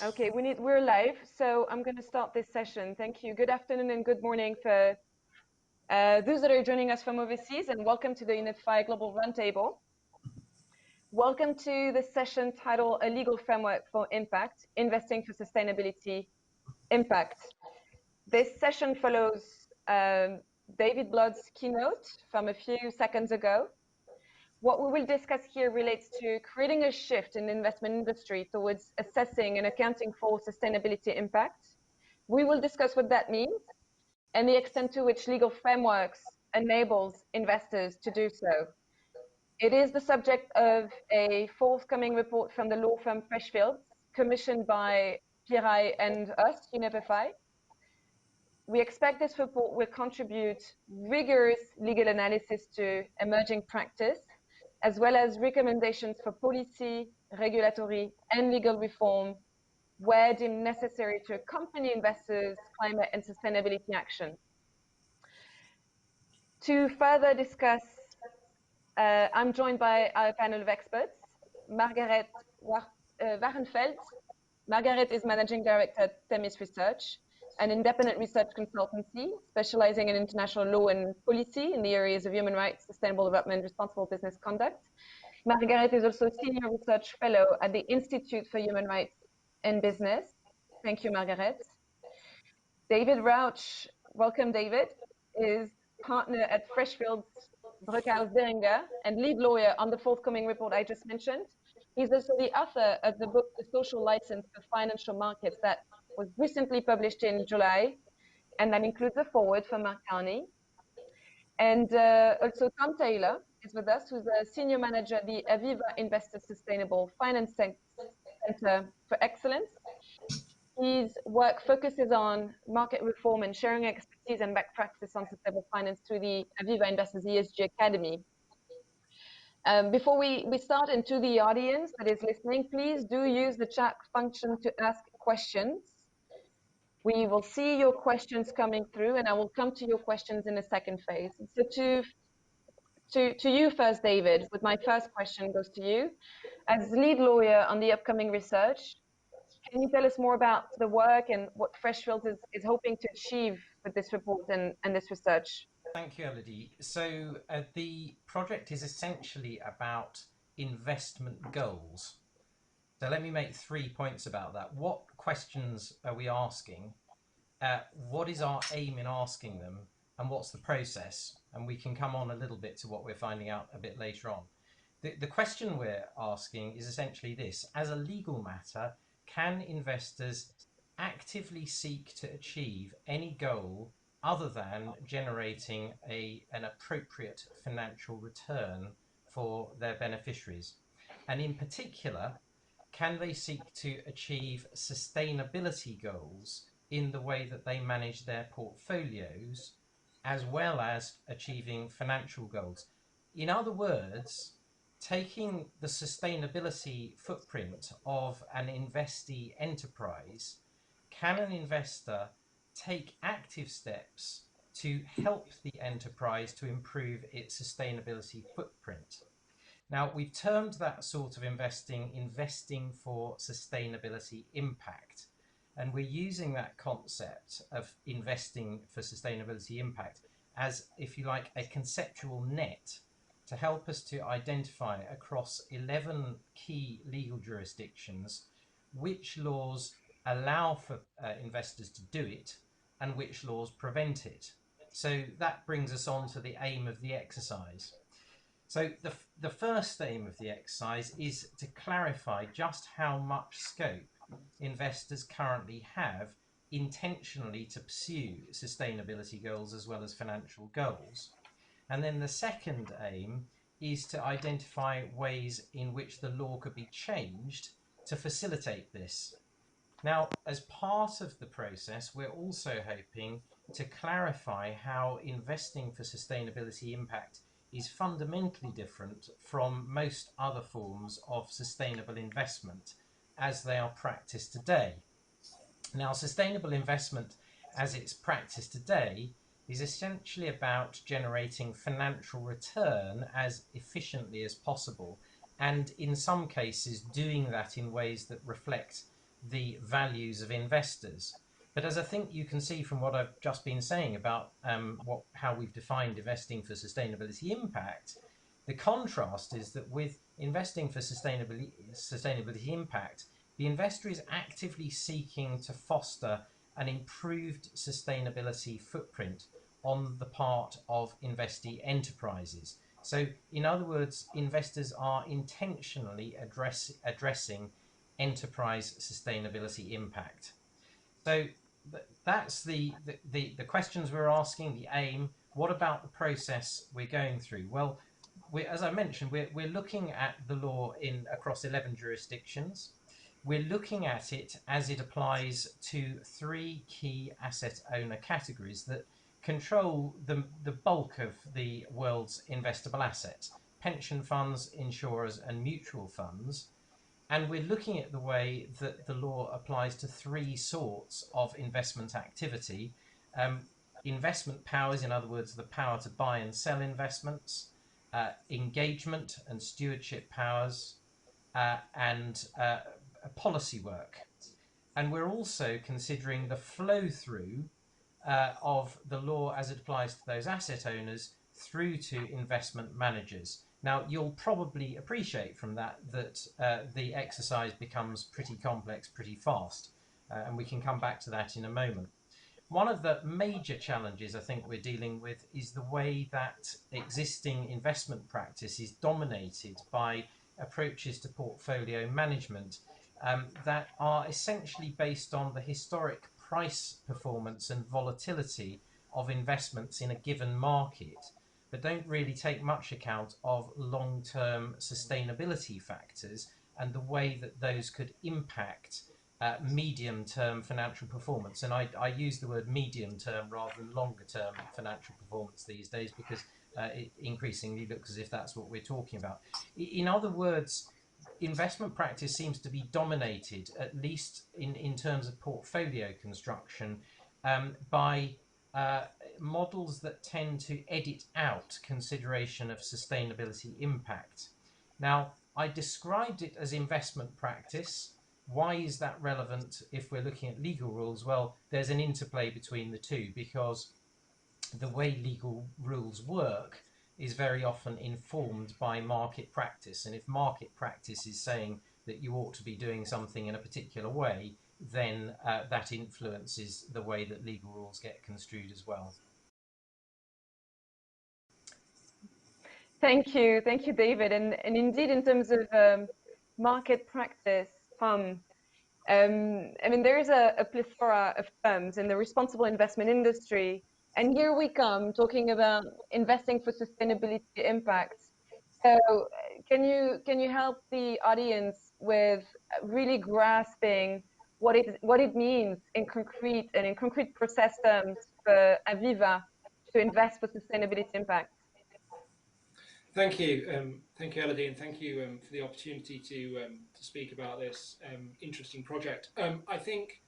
Okay, we're live, so I'm going to start this session. Thank you. Good afternoon and good morning for those that are joining us from overseas, and welcome to the UNEP Global Roundtable. Welcome to this session titled A Legal Framework for Impact, Investing for Sustainability Impact. This session follows David Blood's keynote from a few seconds ago. What we will discuss here relates to creating a shift in the investment industry towards assessing and accounting for sustainability impact. We will discuss what that means and the extent to which legal frameworks enables investors to do so. It is the subject of a forthcoming report from the law firm Freshfields, commissioned by PRI and us, UNEP. We expect this report will contribute rigorous legal analysis to emerging practice, as well as recommendations for policy, regulatory, and legal reform where deemed necessary to accompany investors' climate and sustainability action. To further discuss, I'm joined by our panel of experts, Margaret Warenfeld. Margaret is Managing Director at Themis Research, an independent research consultancy specializing in international law and policy in the areas of human rights, sustainable development, responsible business conduct. Margaret is also Senior Research Fellow at the Institute for Human Rights in Business. Thank you, Margaret. David Rauch, welcome, David, is partner at Freshfields Brockhaus Beringer and lead lawyer on the forthcoming report I just mentioned. He's also the author of the book, The Social License for Financial Markets, that was recently published in July, and that includes a foreword from Mark Carney. And also Tom Taylor is with us, who's a senior manager at the Aviva Investor Sustainable Finance Center for Excellence. His work focuses on market reform and sharing expertise and best practice on sustainable finance through the Aviva Investors ESG Academy. Before we start, and to the audience that is listening, please do use the chat function to ask questions. We will see your questions coming through, and I will come to your questions in a second phase. So to you first, David, with my first question goes to you. As lead lawyer on the upcoming research, can you tell us more about the work and what Freshfields is hoping to achieve with this report and this research? Thank you, Elodie. So the project is essentially about investment goals. So let me make 3 points about that. What questions are we asking? What is our aim in asking them? And what's the process? And we can come on a little bit to what we're finding out a bit later on. The question we're asking is essentially this. As a legal matter, can investors actively seek to achieve any goal other than generating an appropriate financial return for their beneficiaries? And in particular, can they seek to achieve sustainability goals in the way that they manage their portfolios, as well as achieving financial goals? In other words, taking the sustainability footprint of an investee enterprise, can an investor take active steps to help the enterprise to improve its sustainability footprint? Now, we've termed that sort of investing for sustainability impact. And we're using that concept of investing for sustainability impact as, if you like, a conceptual net to help us to identify across 11 key legal jurisdictions which laws allow for investors to do it and which laws prevent it. So that brings us on to the aim of the exercise. So the first aim of the exercise is to clarify just how much scope investors currently have intentionally to pursue sustainability goals as well as financial goals. And then the second aim is to identify ways in which the law could be changed to facilitate this. Now, as part of the process, we're also hoping to clarify how investing for sustainability impact is fundamentally different from most other forms of sustainable investment as they are practiced today. Now, sustainable investment as it's practiced today is essentially about generating financial return as efficiently as possible, and in some cases doing that in ways that reflect the values of investors. But as I think you can see from what I've just been saying about how we've defined investing for sustainability impact, the contrast is that with investing for sustainability impact, the investor is actively seeking to foster an improved sustainability footprint on the part of investee enterprises. So, in other words, investors are intentionally addressing enterprise sustainability impact. So that's the questions we're asking, the aim. What about the process we're going through? Well, as I mentioned, we're looking at the law in across 11 jurisdictions. We're looking at it as it applies to three key asset owner categories that control the bulk of the world's investable assets: pension funds, insurers, and mutual funds. And we're looking at the way that the law applies to three sorts of investment activity: investment powers, in other words, the power to buy and sell investments, engagement and stewardship powers, and policy work. And we're also considering the flow through of the law as it applies to those asset owners through to investment managers. Now, you'll probably appreciate from that the exercise becomes pretty complex pretty fast, and we can come back to that in a moment. One of the major challenges I think we're dealing with is the way that existing investment practice is dominated by approaches to portfolio management that are essentially based on the historic price performance and volatility of investments in a given market, but don't really take much account of long-term sustainability factors and the way that those could impact medium-term financial performance. And I use the word medium-term rather than longer-term financial performance these days because it increasingly looks as if that's what we're talking about. In other words, investment practice seems to be dominated, at least in terms of portfolio construction, by models that tend to edit out consideration of sustainability impact. Now, I described it as investment practice. Why is that relevant if we're looking at legal rules? Well, there's an interplay between the two because the way legal rules work is very often informed by market practice. And if market practice is saying that you ought to be doing something in a particular way, then that influences the way that legal rules get construed as well. Thank you, David. And indeed, in terms of market practice, I mean, there is a plethora of firms in the responsible investment industry, and here we come talking about investing for sustainability impact. So, can you help the audience with really grasping what it means in concrete process terms for Aviva to invest for sustainability impact? Thank you, Elodie, and thank you for the opportunity to speak about this interesting project. I think,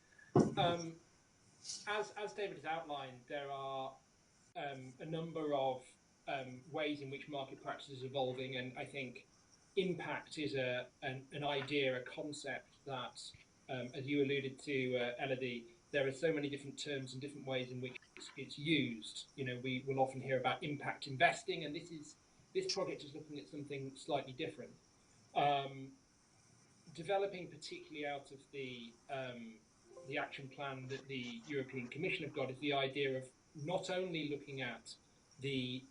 as David has outlined, there are a number of ways in which market practice is evolving, and I think impact is an idea, a concept that, as you alluded to, Elodie, there are so many different terms and different ways in which it's used. You know, we will often hear about impact investing, and this project is looking at something slightly different. Developing particularly out of the action plan that the European Commission have got is the idea of not only looking at the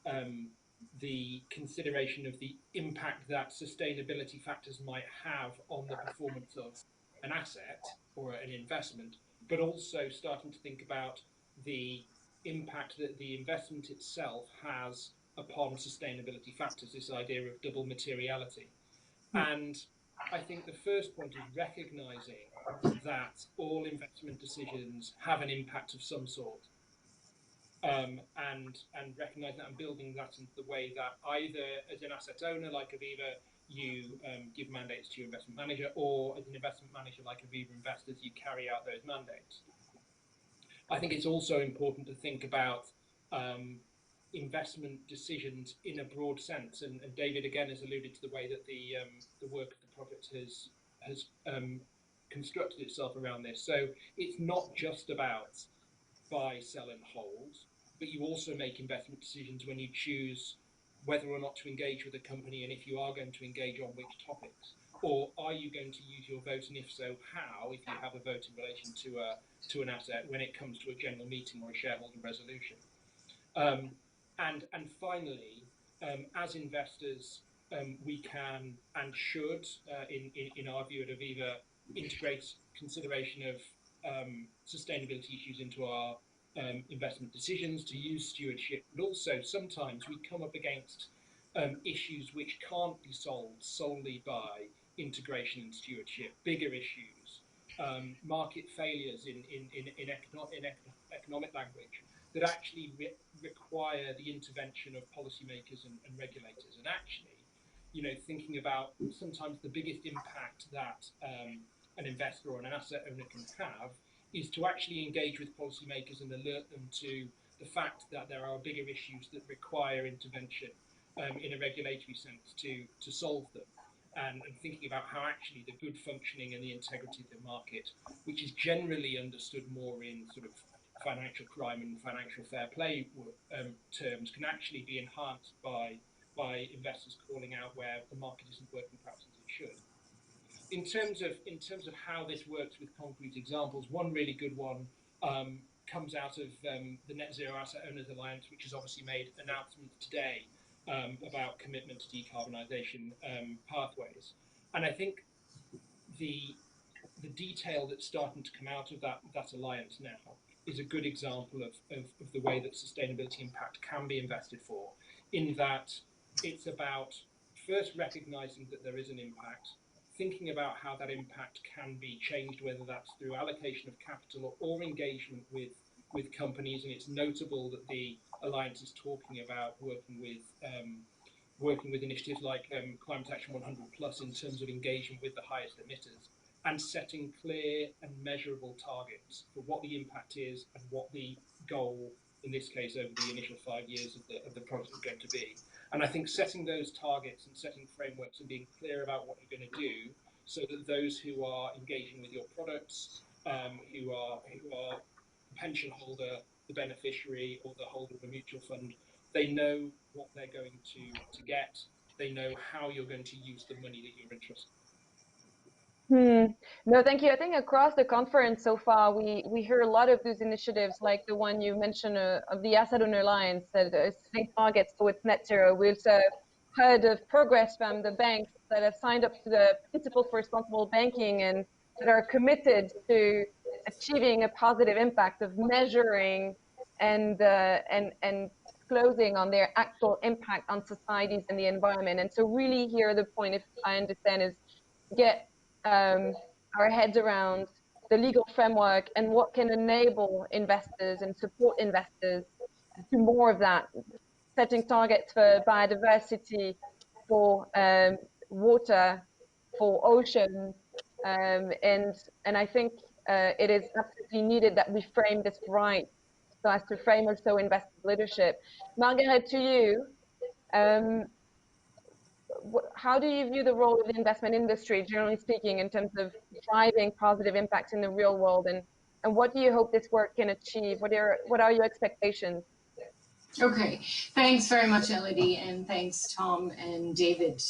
consideration of the impact that sustainability factors might have on the performance of an asset or an investment, but also starting to think about the impact that the investment itself has upon sustainability factors, this idea of double materiality. And I think the first point is recognizing that all investment decisions have an impact of some sort. And recognizing that and building that into the way that either as an asset owner like Aviva, you give mandates to your investment manager, or as an investment manager like Aviva Investors, you carry out those mandates. I think it's also important to think about investment decisions in a broad sense, and David again has alluded to the way that the work of the project has constructed itself around this. So it's not just about buy, sell, and hold, but you also make investment decisions when you choose whether or not to engage with a company, and if you are going to engage, on which topics. Or are you going to use your vote, and if so, how, if you have a vote in relation to an asset when it comes to a general meeting or a shareholder resolution. And finally, as investors, we can and should, in our view at Aviva, integrate consideration of sustainability issues into our investment decisions, to use stewardship, but also sometimes we come up against issues which can't be solved solely by integration and stewardship, bigger issues, market failures in economic language, that actually require the intervention of policymakers and regulators. And actually, thinking about sometimes the biggest impact that an investor or an asset owner can have is to actually engage with policymakers and alert them to the fact that there are bigger issues that require intervention in a regulatory sense to solve them. And thinking about how actually the good functioning and the integrity of the market, which is generally understood more in sort of financial crime and financial fair play terms, can actually be enhanced by investors calling out where the market isn't working perhaps as it should. In terms of how this works with concrete examples, one really good one comes out of the Net Zero Asset Owners Alliance, which has obviously made announcements today about commitment to decarbonisation pathways. And I think the detail that's starting to come out of that alliance now is a good example of the way that sustainability impact can be invested for, in that it's about first recognising that there is an impact, thinking about how that impact can be changed, whether that's through allocation of capital or engagement with companies. And it's notable that the alliance is talking about working with initiatives like Climate Action 100+ in terms of engagement with the highest emitters, and setting clear and measurable targets for what the impact is and what the goal, in this case over the initial 5 years of the project, is going to be. And I think setting those targets and setting frameworks and being clear about what you're going to do, so that those who are engaging with your products, who are the pension holder, the beneficiary, or the holder of a mutual fund, they know what they're going to get. They know how you're going to use the money that you're entrusted. No, thank you. I think across the conference so far, we hear a lot of those initiatives, like the one you mentioned of the Asset Owner Alliance, that is setting targets towards net zero. We also heard of progress from the banks that have signed up to the Principles for Responsible Banking and that are committed to achieving a positive impact of measuring and disclosing on their actual impact on societies and the environment. And so really here the point, if I understand, is get our heads around the legal framework and what can enable investors and support investors to do more of that, setting targets for biodiversity, for water, for oceans, and I think it is absolutely needed that we frame this right, so as to frame also investor leadership. Margaret, to you. How do you view the role of the investment industry, generally speaking, in terms of driving positive impacts in the real world, and what do you hope this work can achieve? What are your expectations? Okay, thanks very much, Elodie, and thanks, Tom and David,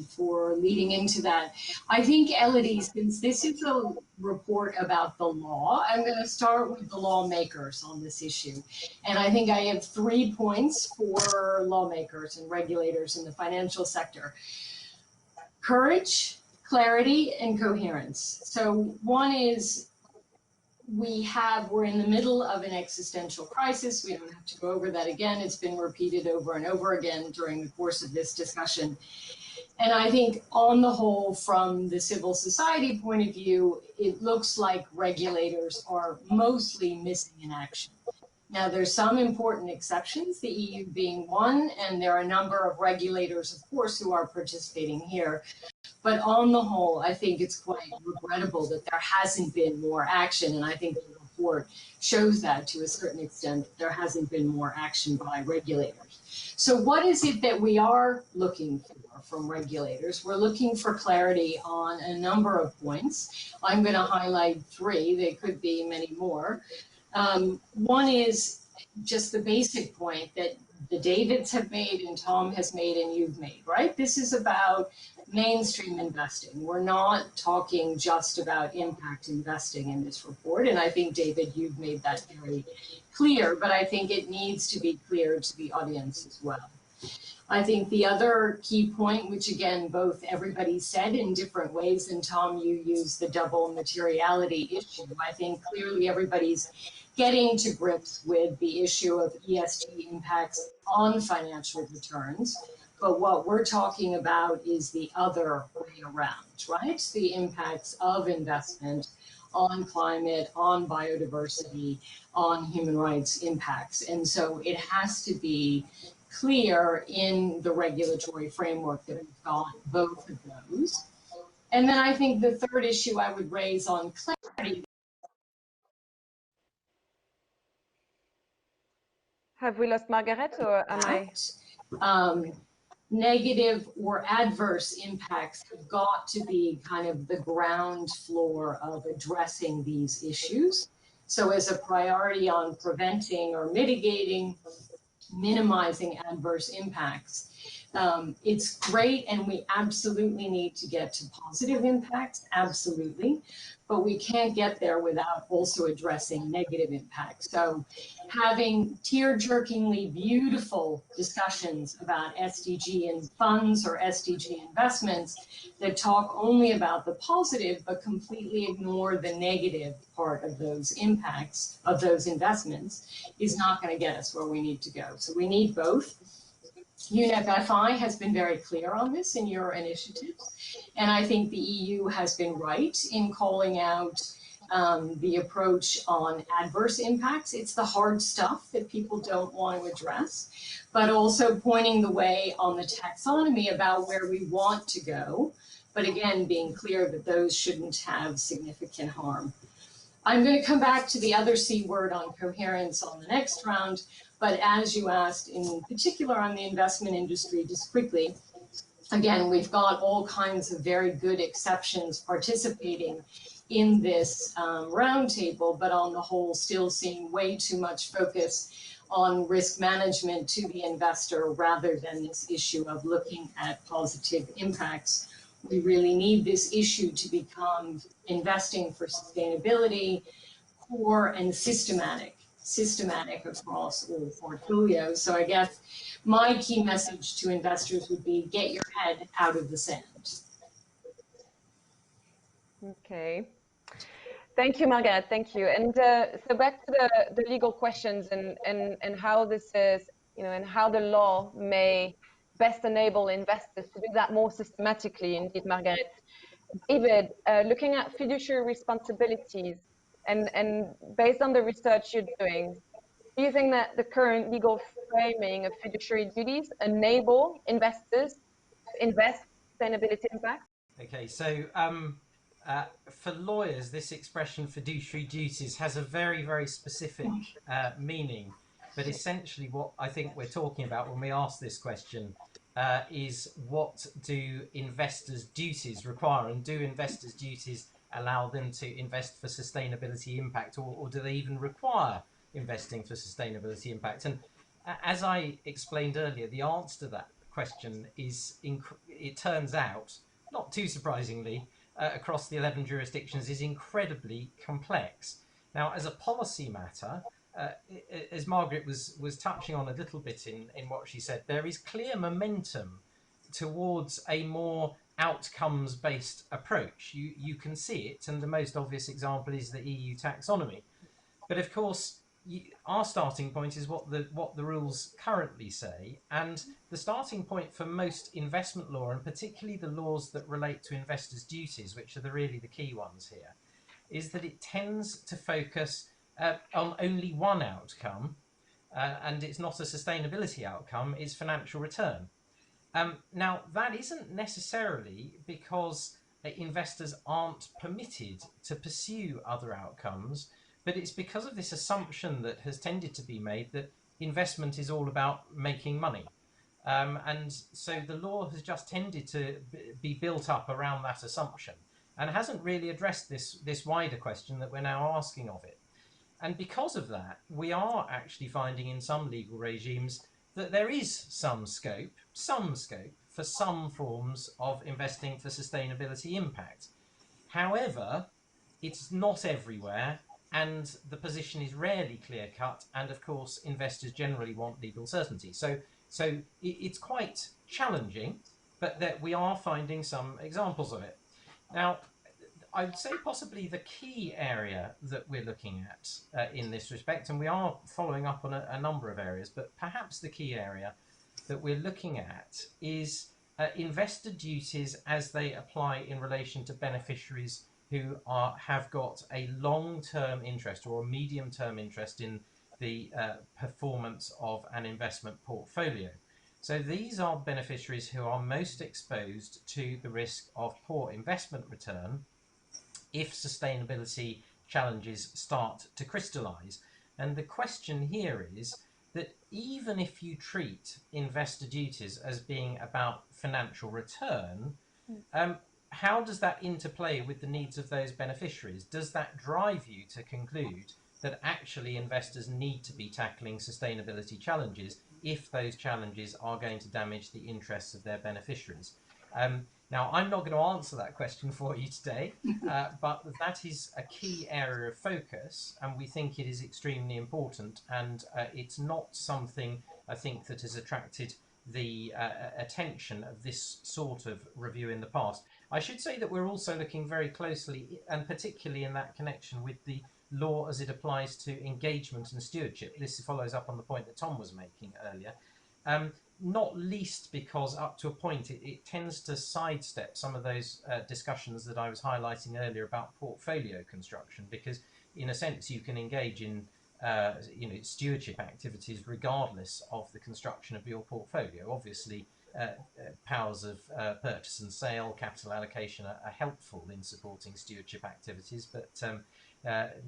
for leading into that. I think, Elodie, since this is a report about the law, I'm going to start with the lawmakers on this issue. And I think I have 3 points for lawmakers and regulators in the financial sector: courage, clarity, and coherence. So one is, we're in the middle of an existential crisis. We don't have to go over that again. It's been repeated over and over again during the course of this discussion. And I think on the whole, from the civil society point of view, it looks like regulators are mostly missing in action. Now, there's some important exceptions, the EU being one, and there are a number of regulators, of course, who are participating here. But on the whole, I think it's quite regrettable that there hasn't been more action. And I think the report shows that to a certain extent, there hasn't been more action by regulators. So what is it that we are looking for? from regulators. We're looking for clarity on a number of points. I'm going to highlight three. There could be many more. One is just the basic point that the Davids have made and Tom has made and you've made, right? This is about mainstream investing. We're not talking just about impact investing in this report. And I think, David, you've made that very clear, but I think it needs to be clear to the audience as well. I think the other key point, which again, both everybody said in different ways, and Tom, you used the double materiality issue. I think clearly everybody's getting to grips with the issue of ESG impacts on financial returns. But what we're talking about is the other way around, right? The impacts of investment on climate, on biodiversity, on human rights impacts. And so it has to be clear in the regulatory framework that we've got both of those. And then I think the third issue I would raise on clarity. Have we lost Margaret, or am I? Negative or adverse impacts have got to be kind of the ground floor of addressing these issues. So as a priority on preventing or mitigating, minimizing adverse impacts, it's great, and we absolutely need to get to positive impacts, absolutely, but we can't get there without also addressing negative impacts. So having tear-jerkingly beautiful discussions about SDG and funds or SDG investments that talk only about the positive but completely ignore the negative part of those impacts of those investments is not going to get us where we need to go. So we need both. UNEP FI has been very clear on this in your initiatives, and I think the EU has been right in calling out the approach on adverse impacts. It's the hard stuff that people don't want to address, but also pointing the way on the taxonomy about where we want to go, but again, being clear that those shouldn't have significant harm. I'm going to come back to the other C word on coherence on the next round, but as you asked in particular on the investment industry, just quickly, again, we've got all kinds of very good exceptions participating in this roundtable, but on the whole, still seeing way too much focus on risk management to the investor rather than this issue of looking at positive impacts. We really need this issue to become investing for sustainability, core and systematic across all portfolios. So I guess my key message to investors would be get your head out of the sand. Okay. Thank you, Margaret. Thank you. And so back to the legal questions and how this is, and how the law may best enable investors to do that more systematically. Indeed, Margaret. David, looking at fiduciary responsibilities and based on the research you're doing, do you think that the current legal framing of fiduciary duties enable investors to invest sustainability impact? Okay, so for lawyers, this expression fiduciary duties has a very, very specific meaning. But essentially what I think we're talking about when we ask this question is what do investors' duties require, and do investors' duties allow them to invest for sustainability impact, or do they even require investing for sustainability impact? And as I explained earlier, the answer to that question is, it turns out, not too surprisingly, across the 11 jurisdictions is incredibly complex. Now, as a policy matter, as Margaret was touching on a little bit in what she said, there is clear momentum towards a more outcomes-based approach. You can see it, and the most obvious example is the EU taxonomy. But of course, our starting point is what the rules currently say, and the starting point for most investment law, and particularly the laws that relate to investors' duties, which are really the key ones here, is that it tends to focus on only one outcome, and it's not a sustainability outcome, it's financial return. Now, that isn't necessarily because investors aren't permitted to pursue other outcomes, but it's because of this assumption that has tended to be made that investment is all about making money. And so the law has just tended to be built up around that assumption and hasn't really addressed this wider question that we're now asking of it. And because of that, we are actually finding in some legal regimes that there is some scope for some forms of investing for sustainability impact. However, it's not everywhere, and the position is rarely clear cut. And of course, investors generally want legal certainty. So it's quite challenging, but that we are finding some examples of it. Now, I'd say possibly the key area that we're looking at in this respect, and we are following up on a number of areas, but perhaps the key area that we're looking at is investor duties as they apply in relation to beneficiaries who have got a long-term interest or a medium-term interest in the performance of an investment portfolio. So these are beneficiaries who are most exposed to the risk of poor investment return if sustainability challenges start to crystallize. And the question here is that even if you treat investor duties as being about financial return, how does that interplay with the needs of those beneficiaries? Does that drive you to conclude that actually investors need to be tackling sustainability challenges if those challenges are going to damage the interests of their beneficiaries? Now, I'm not going to answer that question for you today, but that is a key area of focus, and we think it is extremely important, and it's not something, I think, that has attracted the attention of this sort of review in the past. I should say that we're also looking very closely, and particularly in that connection, with the law as it applies to engagement and stewardship. This follows up on the point that Tom was making earlier. Not least because up to a point it tends to sidestep some of those discussions that I was highlighting earlier about portfolio construction, because in a sense you can engage in stewardship activities regardless of the construction of your portfolio. Obviously, powers of purchase and sale, capital allocation are helpful in supporting stewardship activities, but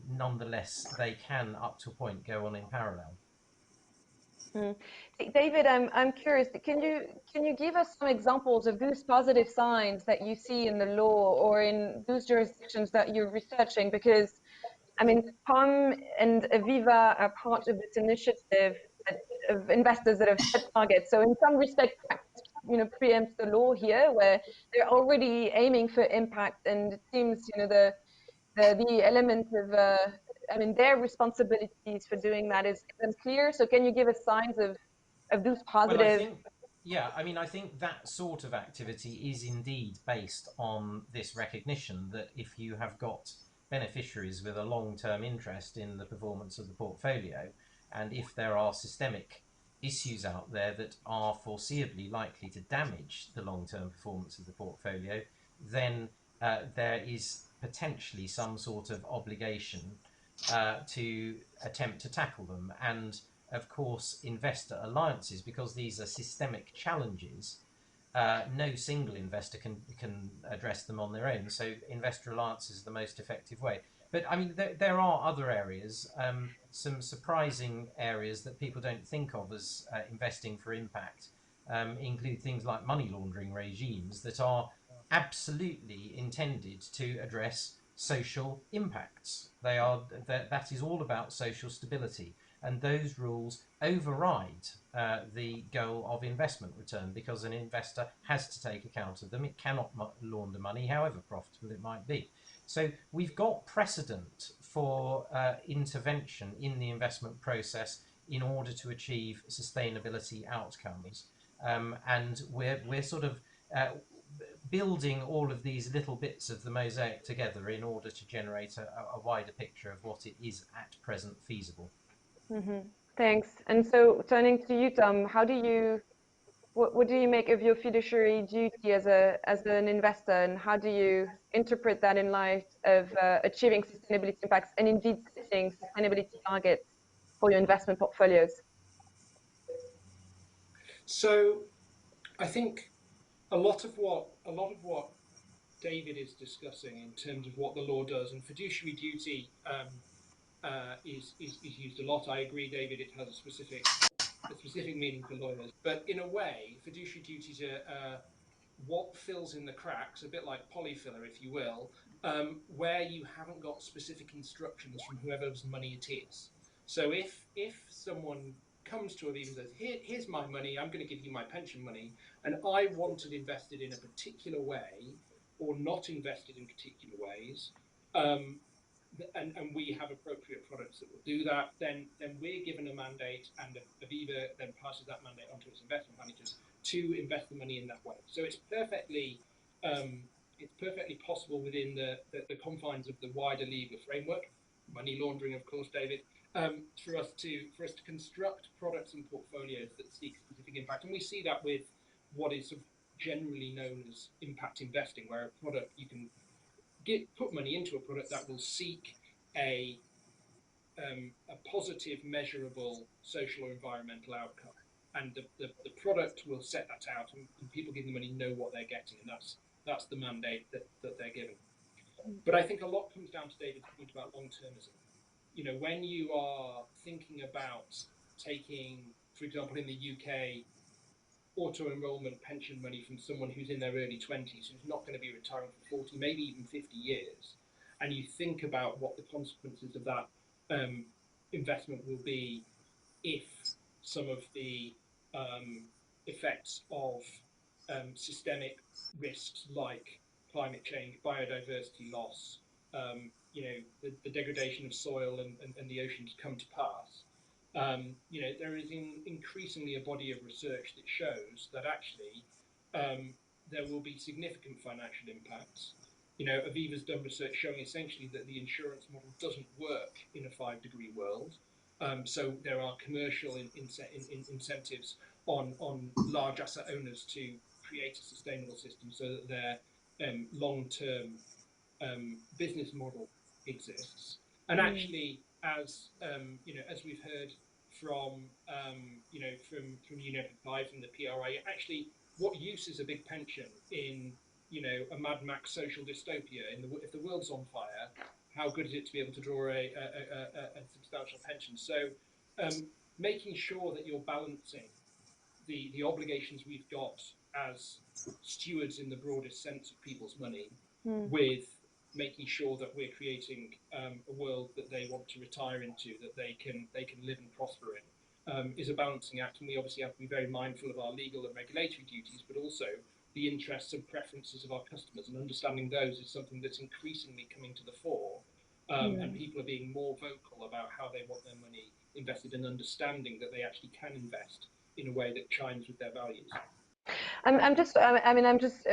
nonetheless they can, up to a point, go on in parallel. David, I'm curious. Can you give us some examples of those positive signs that you see in the law or in those jurisdictions that you're researching? Because I mean, Tom and Aviva are part of this initiative of investors that have set targets. So in some respect, preempts the law here, where they're already aiming for impact, and it seems the element of their responsibilities for doing that is clear. So can you give us signs of those positive? Well, I think that sort of activity is indeed based on this recognition that if you have got beneficiaries with a long-term interest in the performance of the portfolio, and if there are systemic issues out there that are foreseeably likely to damage the long-term performance of the portfolio, then there is potentially some sort of obligation to attempt to tackle them. And of course, investor alliances, because these are systemic challenges, no single investor can address them on their own. So investor alliance is the most effective way. But there are other areas, some surprising areas that people don't think of as investing for impact, include things like money laundering regimes that are absolutely intended to address social impacts. That is all about social stability, and those rules override the goal of investment return, because an investor has to take account of them. It cannot launder money, however profitable it might be. So we've got precedent for intervention in the investment process in order to achieve sustainability outcomes, and we're sort of building all of these little bits of the mosaic together in order to generate a wider picture of what it is at present feasible. Thanks. And so turning to you, Tom, what do you make of your fiduciary duty as an investor, and how do you interpret that in light of achieving sustainability impacts and indeed setting sustainability targets for your investment portfolios? So I think a lot of what David is discussing in terms of what the law does, and fiduciary duty is used a lot. I agree, David, it has a specific a specific meaning for lawyers. But in a way, fiduciary duties are what fills in the cracks, a bit like polyfiller, if you will, where you haven't got specific instructions from whoever's money it is. So if someone comes to Aviva and says, here's my money, I'm going to give you my pension money, and I want it invested in a particular way or not invested in particular ways, and we have appropriate products that will do that, then we're given a mandate, and Aviva then passes that mandate onto its investment managers to invest the money in that way. So it's perfectly possible within the confines of the wider legal framework, money laundering, of course, David, for us to construct products and portfolios that seek specific impact. And we see that with what is sort of generally known as impact investing, where a product you can put money into a product that will seek a positive, measurable social or environmental outcome, and the product will set that out, and people giving the money know what they're getting, and that's the mandate that they're given. But I think a lot comes down to David's point about long-termism. You know, when you are thinking about taking, for example, in the UK, auto-enrollment pension money from someone who's in their early 20s, who's not going to be retiring for 40, maybe even 50 years, and you think about what the consequences of that investment will be if some of the effects of systemic risks like climate change, biodiversity loss, you know, the degradation of soil and the oceans come to pass. You know, there is increasingly a body of research that shows that actually there will be significant financial impacts. You know, Aviva's done research showing essentially that the insurance model doesn't work in a 5-degree world. So there are commercial incentives on large asset owners to create a sustainable system so that their long-term business model exists. And actually, as you know, as we've heard from you know, from UNEP 5 and the PRI, actually, what use is a big pension in, you know, a Mad Max social dystopia? If the world's on fire, how good is it to be able to draw a substantial pension? So making sure that you're balancing the obligations we've got as stewards in the broadest sense of people's money with making sure that we're creating a world that they want to retire into, that they can live and prosper in, is a balancing act. And we obviously have to be very mindful of our legal and regulatory duties, but also the interests and preferences of our customers, and understanding those is something that's increasingly coming to the fore. And people are being more vocal about how they want their money invested, and understanding that they actually can invest in a way that chimes with their values. I'm just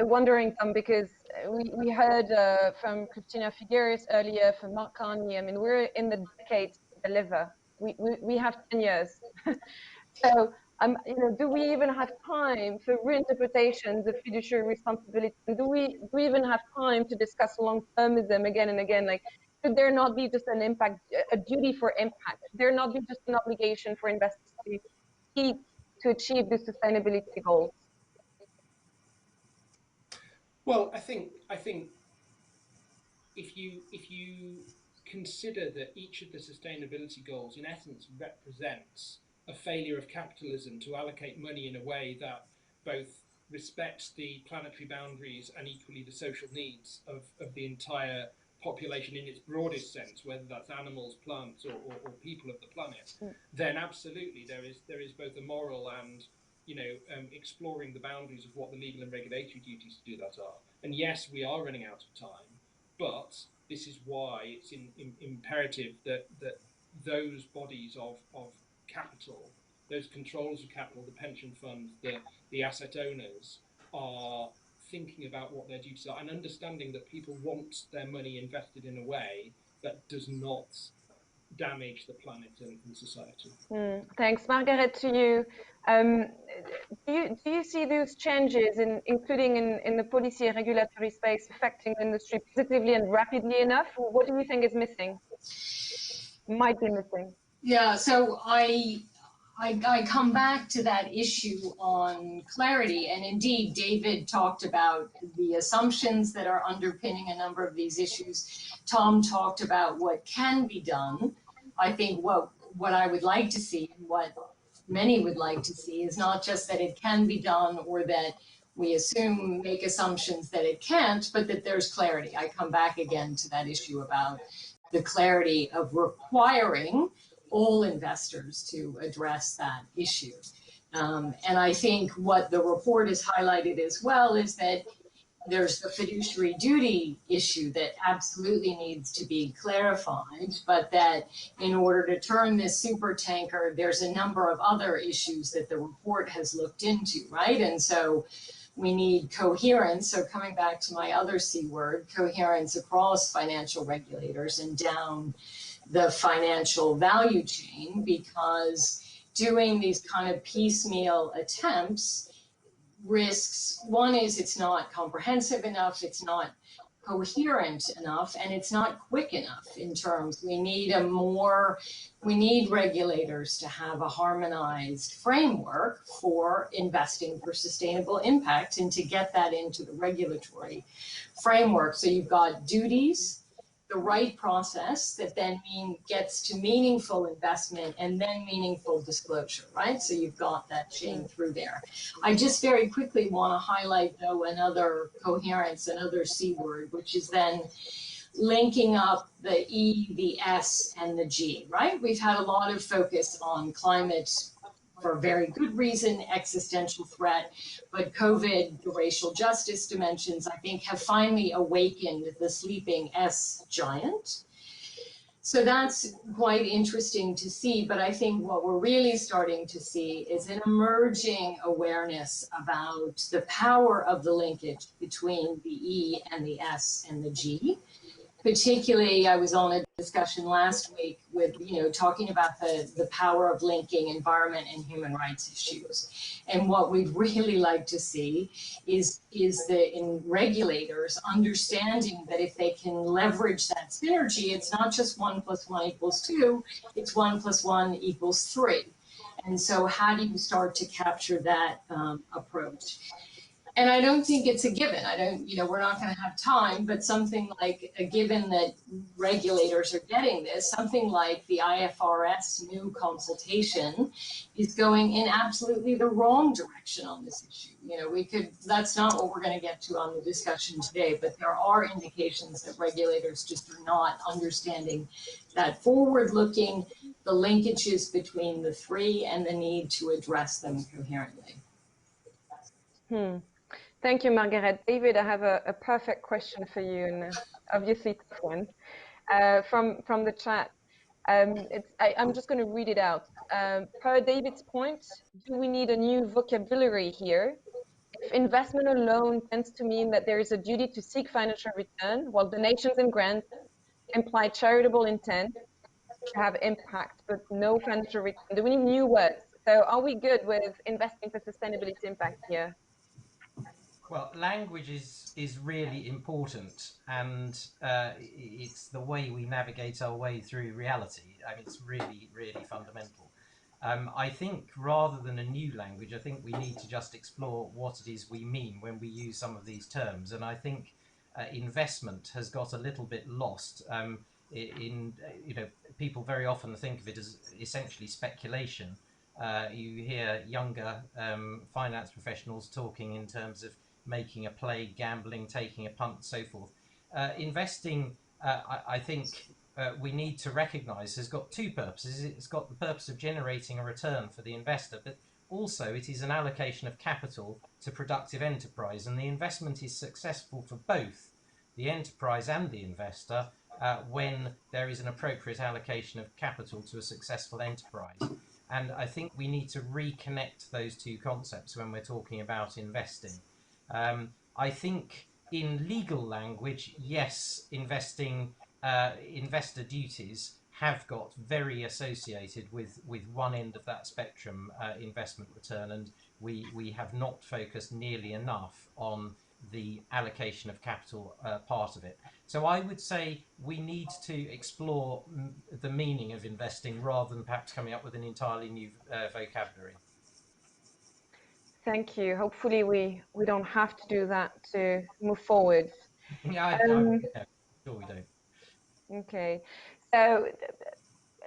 wondering, Tom, because we heard from Christina Figueres earlier, from Mark Carney. I mean, we're in the decade to deliver. We have 10 years. So, you know, do we even have time for reinterpretations of fiduciary responsibility? Do we even have time to discuss long-termism again and again? Like, should there not be just an impact, a duty for impact? Should there not be just an obligation for investors to seek to achieve the sustainability goals? Well, I think if you consider that each of the sustainability goals in essence represents a failure of capitalism to allocate money in a way that both respects the planetary boundaries and equally the social needs of the entire population in its broadest sense, whether that's animals, plants, or people of the planet, then absolutely there is both a moral and, you know, exploring the boundaries of what the legal and regulatory duties to do that are. And yes, we are running out of time, but this is why it's imperative that those bodies of capital, those controllers of capital, the pension funds, the asset owners, are thinking about what their duties are and understanding that people want their money invested in a way that does not damage the planet and society. Thanks, Margaret. To you, do you see those changes, including in the policy and regulatory space, affecting the industry positively and rapidly enough? Or what do you think is missing? Might be missing. Yeah. So I come back to that issue on clarity, and indeed, David talked about the assumptions that are underpinning a number of these issues. Tom talked about what can be done. I think what I would like to see, and what many would like to see is not just that it can be done or that we make assumptions that it can't, but that there's clarity. I come back again to that issue about the clarity of requiring all investors to address that issue. And I think what the report has highlighted as well is that there's the fiduciary duty issue that absolutely needs to be clarified, but that in order to turn this super tanker, there's a number of other issues that the report has looked into, right? And so we need coherence. So coming back to my other C word, coherence across financial regulators and down the financial value chain, because doing these kind of piecemeal attempts risks, one is it's not comprehensive enough, it's not coherent enough, and it's not quick enough in terms, we need regulators to have a harmonized framework for investing for sustainable impact and to get that into the regulatory framework. So you've got duties, the right process that then gets to meaningful investment and then meaningful disclosure, right? So you've got that chain through there. I just very quickly want to highlight, though, another coherence, another C word, which is then linking up the E, the S, and the G, right? We've had a lot of focus on climate for very good reason, existential threat, but COVID, the racial justice dimensions, I think have finally awakened the sleeping S giant. So that's quite interesting to see, but I think what we're really starting to see is an emerging awareness about the power of the linkage between the E and the S and the G. Particularly, I was on a discussion last week with, talking about the power of linking environment and human rights issues. And what we'd really like to see is in regulators understanding that if they can leverage that synergy, it's not just 1 + 1 = 2, it's 1 + 1 = 3. And so how do you start to capture that approach? And I don't think it's a given. We're not going to have time, but something like a given that regulators are getting this, something like the IFRS new consultation is going in absolutely the wrong direction on this issue. That's not what we're going to get to on the discussion today, but there are indications that regulators just are not understanding that forward-looking, the linkages between the three and the need to address them coherently. Thank you, Margaret. David, I have a perfect question for you, and obviously tough one, from the chat. I'm just going to read it out. Per David's point, do we need a new vocabulary here? If investment alone tends to mean that there is a duty to seek financial return, while donations and grants imply charitable intent to have impact, but no financial return, do we need new words? So are we good with investing for sustainability impact here? Well, language is really important, and it's the way we navigate our way through reality. I mean, it's really, really fundamental. I think rather than a new language, I think we need to just explore what it is we mean when we use some of these terms. And I think investment has got a little bit lost people very often think of it as essentially speculation. You hear younger finance professionals talking in terms of making a play, gambling, taking a punt, so forth. Investing, I think we need to recognise, has got two purposes. It's got the purpose of generating a return for the investor, but also it is an allocation of capital to productive enterprise, and the investment is successful for both the enterprise and the investor when there is an appropriate allocation of capital to a successful enterprise. And I think we need to reconnect those two concepts when we're talking about investing. I think in legal language, yes, investor duties have got very associated with one end of that spectrum, investment return, and we have not focused nearly enough on the allocation of capital part of it. So I would say we need to explore the meaning of investing rather than perhaps coming up with an entirely new vocabulary. Thank you. Hopefully we don't have to do that to move forward. Yeah, I'm sure we don't. Okay, so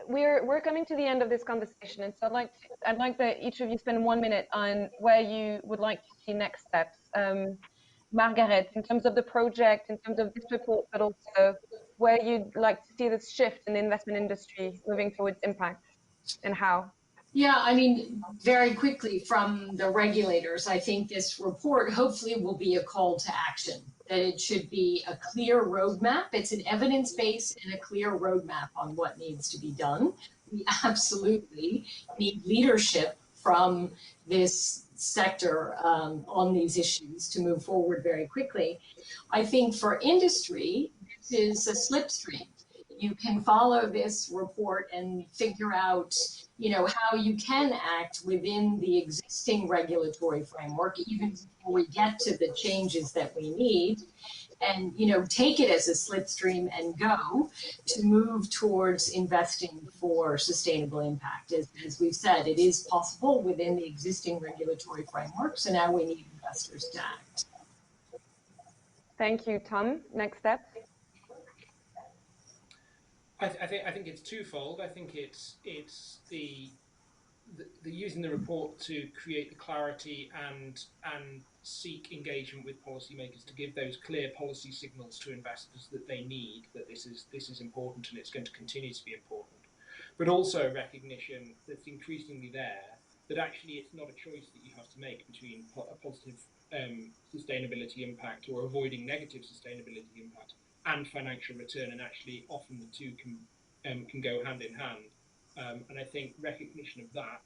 we're coming to the end of this conversation, and so I'd like that each of you spend 1 minute on where you would like to see next steps. Margaret, in terms of the project, in terms of this report, but also where you'd like to see this shift in the investment industry moving towards impact, and how. Yeah, I mean, very quickly from the regulators, I think this report hopefully will be a call to action, that it should be a clear roadmap. It's an evidence base and a clear roadmap on what needs to be done. We absolutely need leadership from this sector on these issues to move forward very quickly. I think for industry, this is a slipstream. You can follow this report and figure out, you know, how you can act within the existing regulatory framework, even before we get to the changes that we need, and, you know, take it as a slipstream and go to move towards investing for sustainable impact. As we've said, it is possible within the existing regulatory framework, so now we need investors to act. Thank you, Tom. Next step. I think it's twofold. I think it's the using the report to create the clarity and seek engagement with policymakers to give those clear policy signals to investors that they need, that this is important and it's going to continue to be important. But also a recognition that's increasingly there that actually it's not a choice that you have to make between a positive sustainability impact or avoiding negative sustainability impact and financial return, and actually often the two can go hand in hand. And I think recognition of that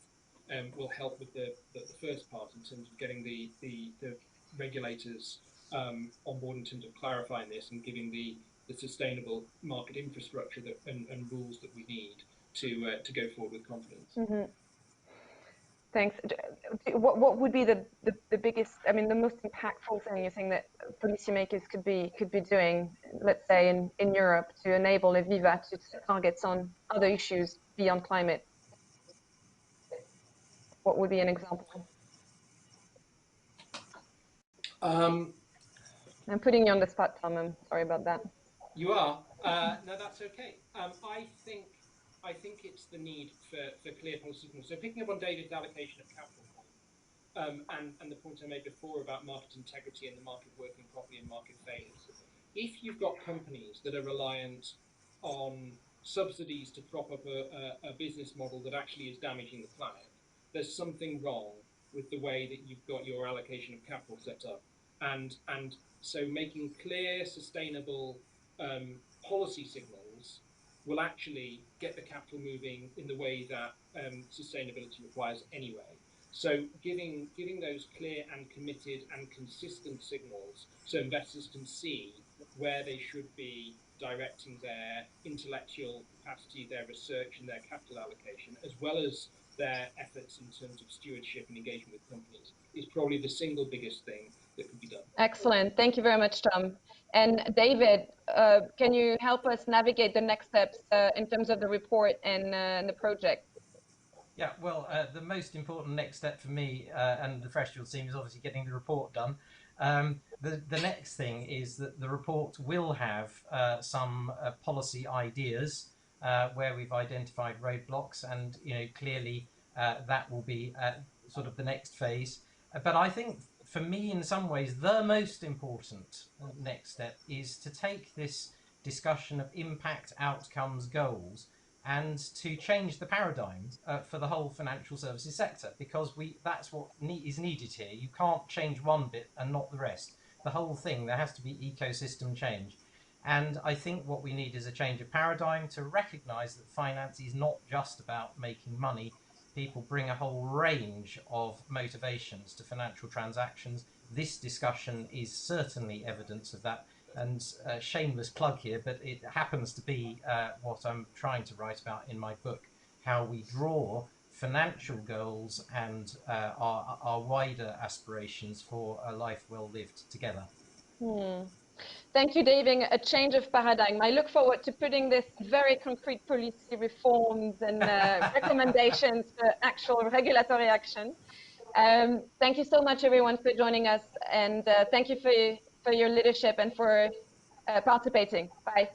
will help with the first part in terms of getting the regulators on board in terms of clarifying this and giving the sustainable market infrastructure and rules that we need to go forward with confidence. Mm-hmm. Thanks. What would be the biggest, I mean, the most impactful thing you think that policymakers could be doing, let's say in Europe, to enable Eviva to set targets on other issues beyond climate? What would be an example? I'm putting you on the spot, Tom. I'm sorry about that. You are. No, that's okay. I think it's the need for clear policy signals. So picking up on David's allocation of capital point, and the point I made before about market integrity and the market working properly and market failures. If you've got companies that are reliant on subsidies to prop up a business model that actually is damaging the planet, there's something wrong with the way that you've got your allocation of capital set up. And so making clear, sustainable policy signals will actually get the capital moving in the way that sustainability requires anyway. So giving those clear and committed and consistent signals so investors can see where they should be directing their intellectual capacity, their research and their capital allocation, as well as their efforts in terms of stewardship and engagement with companies, is probably the single biggest thing that could be done. Excellent. Thank you very much, Tom. And David, can you help us navigate the next steps in terms of the report and the project? Yeah, well, the most important next step for me and the Freshfields team is obviously getting the report done. The next thing is that the report will have some policy ideas where we've identified roadblocks, and clearly that will be sort of the next phase. But I think for me, in some ways, the most important next step is to take this discussion of impact, outcomes, goals, and to change the paradigm for the whole financial services sector, because that's what is needed here. You can't change one bit and not the rest. The whole thing, there has to be ecosystem change. And I think what we need is a change of paradigm to recognise that finance is not just about making money. People bring a whole range of motivations to financial transactions. This discussion is certainly evidence of that. And shameless plug here, but it happens to be what I'm trying to write about in my book, how we draw financial goals and our wider aspirations for a life well lived together. Thank you, David. A change of paradigm. I look forward to putting this very concrete policy reforms and recommendations for actual regulatory action. Thank you so much, everyone, for joining us, and thank you for your leadership and for participating. Bye.